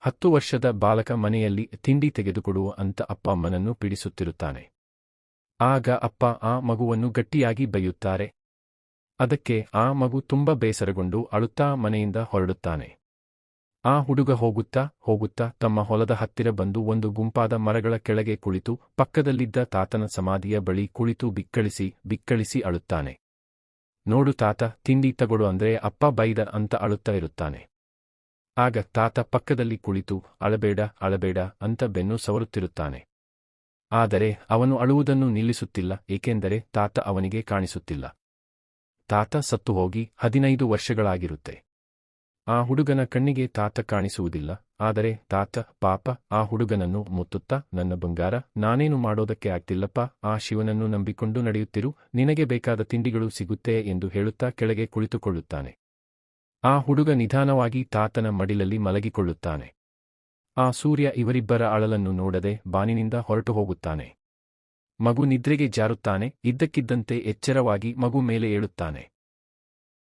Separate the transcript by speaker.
Speaker 1: 10 ವರ್ಷದ ಬಾಲಕ ಮನೆಯಲ್ಲಿ ತಿಂಡಿ ತೆಗೆದುಕೊಡುವ ಅಂತ ಅಪ್ಪ ಅಮ್ಮನನ್ನು ಪೀಡಿಸುತ್ತಿರುತ್ತಾನೆ. ಆಗ ಅಪ್ಪ ಆ ಮಗುವನ್ನು ಗಟ್ಟಿಯಾಗಿ ಬೈಯುತ್ತಾರೆ. ಅದಕ್ಕೆ ಆ ಮಗು ತುಂಬ ಬೇಸರಗೊಂಡು ಅಳುತ್ತಾ ಮನೆಯಿಂದ ಹೊರಡುತ್ತಾನೆ. ಆ ಹುಡುಗ ಹೋಗುತ್ತಾ ತಮ್ಮ ಹೊಲದ ಹತ್ತಿರ ಬಂದು ಒಂದು ಗುಂಪಾದ ಮರಗಳ ಕೆಳಗೆ ಕುಳಿತು ಪಕ್ಕದಲ್ಲಿದ್ದ ತಾತನ ಸಮಾಧಿಯ ಬಳಿ ಕುಳಿತು ಬಿಕ್ಕಳಿಸಿ ಅಳುತ್ತಾನೆ. ನೋಡು ತಾತ, ತಿಂಡಿ ತಗೊಡು ಅಂದ್ರೆ ಅಪ್ಪ ಬೈದ ಅಂತ ಅಳುತ್ತಾ ಇರುತ್ತಾನೆ. ಆಗ ತಾತ ಪಕ್ಕದಲ್ಲಿ ಕುಳಿತು ಅಳಬೇಡ ಅಂತ ಬೆನ್ನು ಸವರುತ್ತಿರುತ್ತಾನೆ. ಆದರೆ ಅವನು ಅಳುವುದನ್ನು ನಿಲ್ಲಿಸುತ್ತಿಲ್ಲ, ಏಕೆಂದರೆ ತಾತ ಅವನಿಗೆ ಕಾಣಿಸುತ್ತಿಲ್ಲ. ತಾತ ಸತ್ತು ಹೋಗಿ 15 ವರ್ಷಗಳಾಗಿರುತ್ತೆ. ಆ ಹುಡುಗನ ಕಣ್ಣಿಗೆ ತಾತ ಕಾಣಿಸುವುದಿಲ್ಲ. ಆದರೆ ತಾತ ಪಾಪ ಆ ಹುಡುಗನನ್ನು ಮುತ್ತುತ್ತಾ, ನನ್ನ ಬಂಗಾರ, ನಾನೇನು ಮಾಡೋದಕ್ಕೆ ಆಗ್ತಿಲ್ಲಪ್ಪ, ಆ ಶಿವನನ್ನು ನಂಬಿಕೊಂಡು ನಡೆಯುತ್ತಿರು, ನಿನಗೆ ಬೇಕಾದ ತಿಂಡಿಗಳು ಸಿಗುತ್ತೆ ಎಂದು ಹೇಳುತ್ತಾ ಕೆಳಗೆ ಕುಳಿತುಕೊಳ್ಳುತ್ತಾನೆ. ಆ ಹುಡುಗ ನಿಧಾನವಾಗಿ ತಾತನ ಮಡಿಲಲ್ಲಿ ಮಲಗಿಕೊಳ್ಳುತ್ತಾನೆ. ಆ ಸೂರ್ಯ ಇವರಿಬ್ಬರ ಅಳಲನ್ನು ನೋಡದೆ ಬಾನಿನಿಂದ ಹೊರಟು ಹೋಗುತ್ತಾನೆ. ಮಗು ನಿದ್ರೆಗೆ ಜಾರುತ್ತಾನೆ. ಇದ್ದಕ್ಕಿದ್ದಂತೆ ಎಚ್ಚರವಾಗಿ ಮಗು ಮೇಲೆ ಏಳುತ್ತಾನೆ.